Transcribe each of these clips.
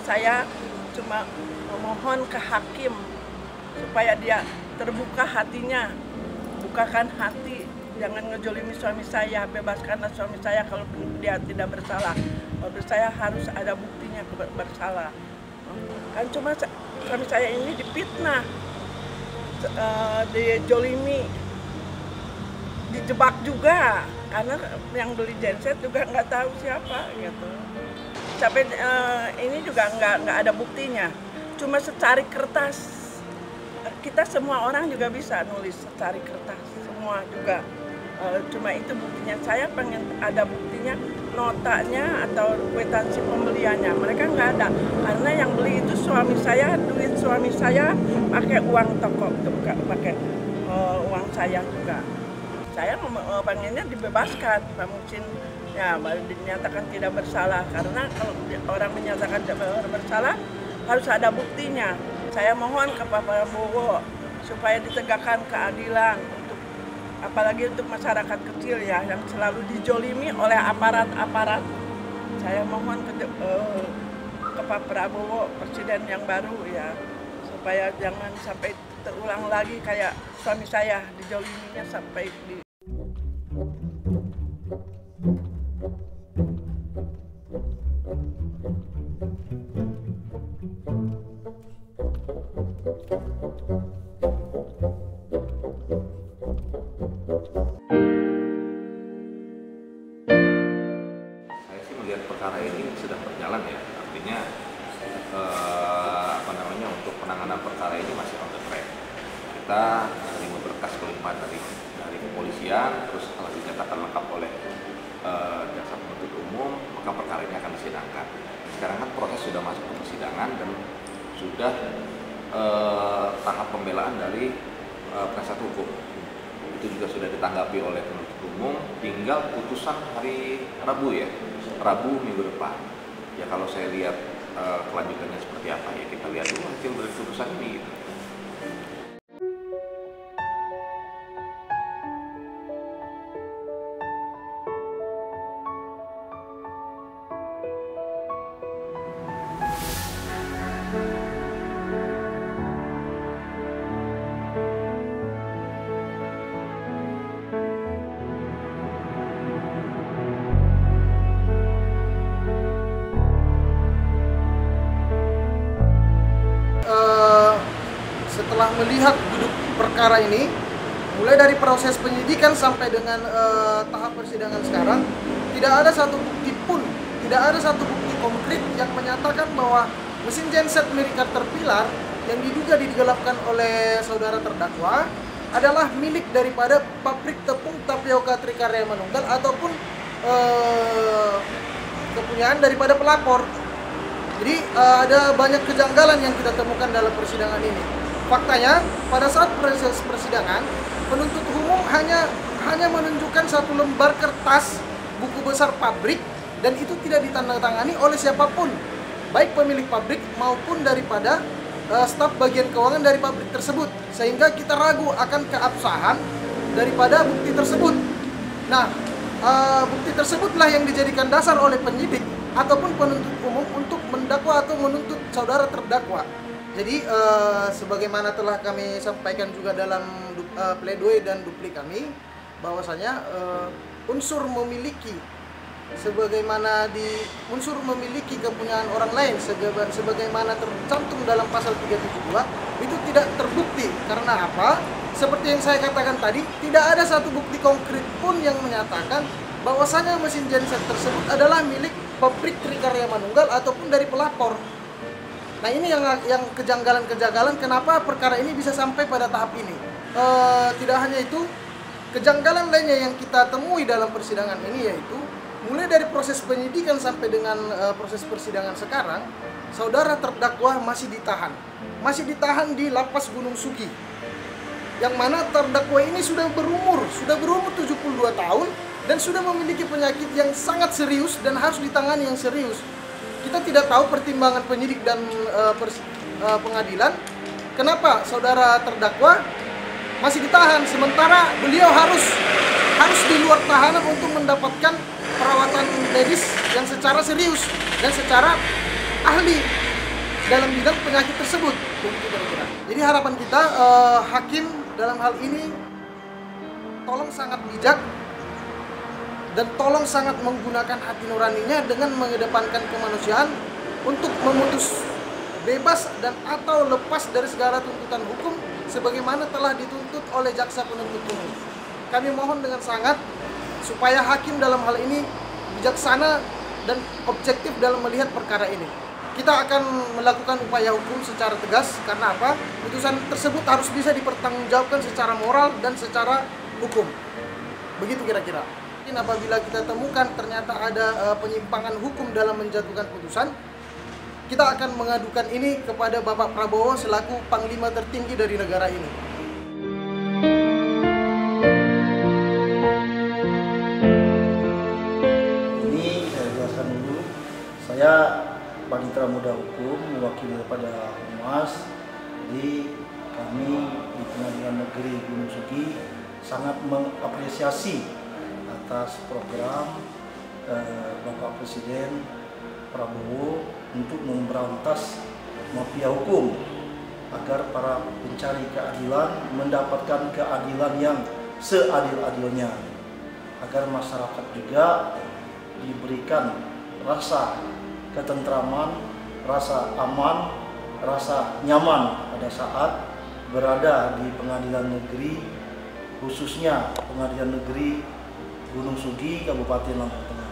saya cuma memohon ke hakim supaya dia terbuka hatinya, bukakan hati, jangan ngejolimi suami saya, bebaskanlah suami saya kalau dia tidak bersalah. Kalau saya harus ada buktinya bersalah. Kan cuma suami saya ini difitnah, dijolimi, dijebak juga, karena yang beli genset juga nggak tahu siapa gitu. Sampai ini juga nggak ada buktinya, cuma secari kertas. Kita semua orang juga bisa nulis secari kertas, semua juga. Cuma itu buktinya. Saya pengen ada buktinya, notanya atau kwitansi pembeliannya. Mereka nggak ada, karena yang beli itu suami saya, duit suami saya, pakai uang toko, pakai uang saya juga. Saya pengennya dibebaskan, Pak Muhsin ya dinyatakan tidak bersalah, karena kalau orang menyatakan tidak bersalah harus ada buktinya. Saya mohon ke Pak Prabowo supaya ditegakkan keadilan, apalagi untuk masyarakat kecil ya yang selalu dijolimi oleh aparat-aparat. Saya mohon ke Pak Prabowo, presiden yang baru ya, supaya jangan sampai terulang lagi kayak suami saya dijoliminya sampai di. Perkara ini sudah berjalan ya, artinya untuk penanganan perkara ini masih on the track. Kita menerima berkas kelimpahan dari kepolisian, terus kalau dinyatakan lengkap oleh jaksa penuntut umum, maka perkara ini akan disidangkan. Sekarang kan proses sudah masuk ke persidangan dan sudah tahap pembelaan dari penasihat hukum. Itu juga sudah ditanggapi oleh penuntut umum, tinggal putusan hari Rabu ya. Rabu minggu depan. Ya kalau saya lihat kelanjutannya seperti apa ya kita lihat dulu hasil dari putusan ini. Gitu. Setelah melihat duduk perkara ini, mulai dari proses penyidikan sampai dengan tahap persidangan sekarang, tidak ada satu bukti pun, tidak ada satu bukti konkret yang menyatakan bahwa mesin genset milik Caterpillar yang diduga digelapkan oleh saudara terdakwa adalah milik daripada pabrik tepung tapioka Trikarya Manunggal ataupun kepunyaan daripada pelapor. Jadi ada banyak kejanggalan yang kita temukan dalam persidangan ini. Faktanya, pada saat proses persidangan, penuntut umum hanya menunjukkan satu lembar kertas buku besar pabrik dan itu tidak ditandatangani oleh siapapun, baik pemilik pabrik maupun daripada staf bagian keuangan dari pabrik tersebut, sehingga kita ragu akan keabsahan daripada bukti tersebut. Nah, bukti tersebutlah yang dijadikan dasar oleh penyidik ataupun penuntut umum untuk mendakwa atau menuntut saudara terdakwa. Jadi sebagaimana telah kami sampaikan juga dalam pledoi dan duplik kami, bahwasanya unsur memiliki unsur memiliki kepunyaan orang lain sebagaimana tercantum dalam pasal 372 itu tidak terbukti. Karena apa? Seperti yang saya katakan tadi, tidak ada satu bukti konkret pun yang menyatakan bahwasanya mesin genset tersebut adalah milik pabrik Trikarya Manunggal ataupun dari pelapor. Nah, ini yang kejanggalan-kejanggalan kenapa perkara ini bisa sampai pada tahap ini. Tidak hanya itu, kejanggalan lainnya yang kita temui dalam persidangan ini yaitu mulai dari proses penyidikan sampai dengan proses persidangan sekarang, saudara terdakwa masih ditahan di Lapas Gunung Sugi. Yang mana terdakwa ini sudah berumur 72 tahun dan sudah memiliki penyakit yang sangat serius dan harus ditangani yang serius. Kita tidak tahu pertimbangan penyidik dan pengadilan kenapa saudara terdakwa masih ditahan sementara beliau harus di luar tahanan untuk mendapatkan perawatan medis yang secara serius dan secara ahli. dalam bidang penyakit tersebut. Begitu kira-kira. Jadi harapan kita hakim dalam hal ini tolong sangat bijak dan tolong sangat menggunakan hati nuraninya dengan mengedepankan kemanusiaan untuk memutus bebas dan atau lepas dari segala tuntutan hukum sebagaimana telah dituntut oleh jaksa penuntut umum. Kami mohon dengan sangat supaya hakim dalam hal ini bijaksana dan objektif dalam melihat perkara ini. Kita akan melakukan upaya hukum secara tegas karena apa? Putusan tersebut harus bisa dipertanggungjawabkan secara moral dan secara hukum. Begitu kira-kira. Apabila kita temukan ternyata ada penyimpangan hukum dalam menjatuhkan putusan, kita akan mengadukan ini kepada Bapak Prabowo selaku Panglima tertinggi dari negara ini. Ini saya jelaskan dulu, saya Panitra Muda Hukum mewakili kepada Humas. Jadi kami di Pengadilan Negeri Gunung Sugi sangat mengapresiasi atas program Bapak Presiden Prabowo untuk memberantas mafia hukum agar para pencari keadilan mendapatkan keadilan yang seadil-adilnya, agar masyarakat juga diberikan rasa ketentraman, rasa aman, rasa nyaman pada saat berada di pengadilan negeri, khususnya pengadilan negeri Gunung Sugi, Kabupaten Lampung Tengah.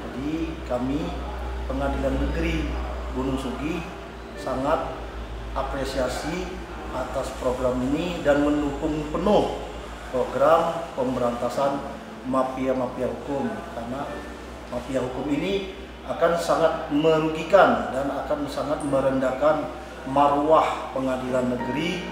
Jadi kami Pengadilan Negeri Gunung Sugi sangat apresiasi atas program ini dan mendukung penuh program pemberantasan mafia-mafia hukum, karena mafia hukum ini akan sangat merugikan dan akan sangat merendahkan marwah pengadilan negeri.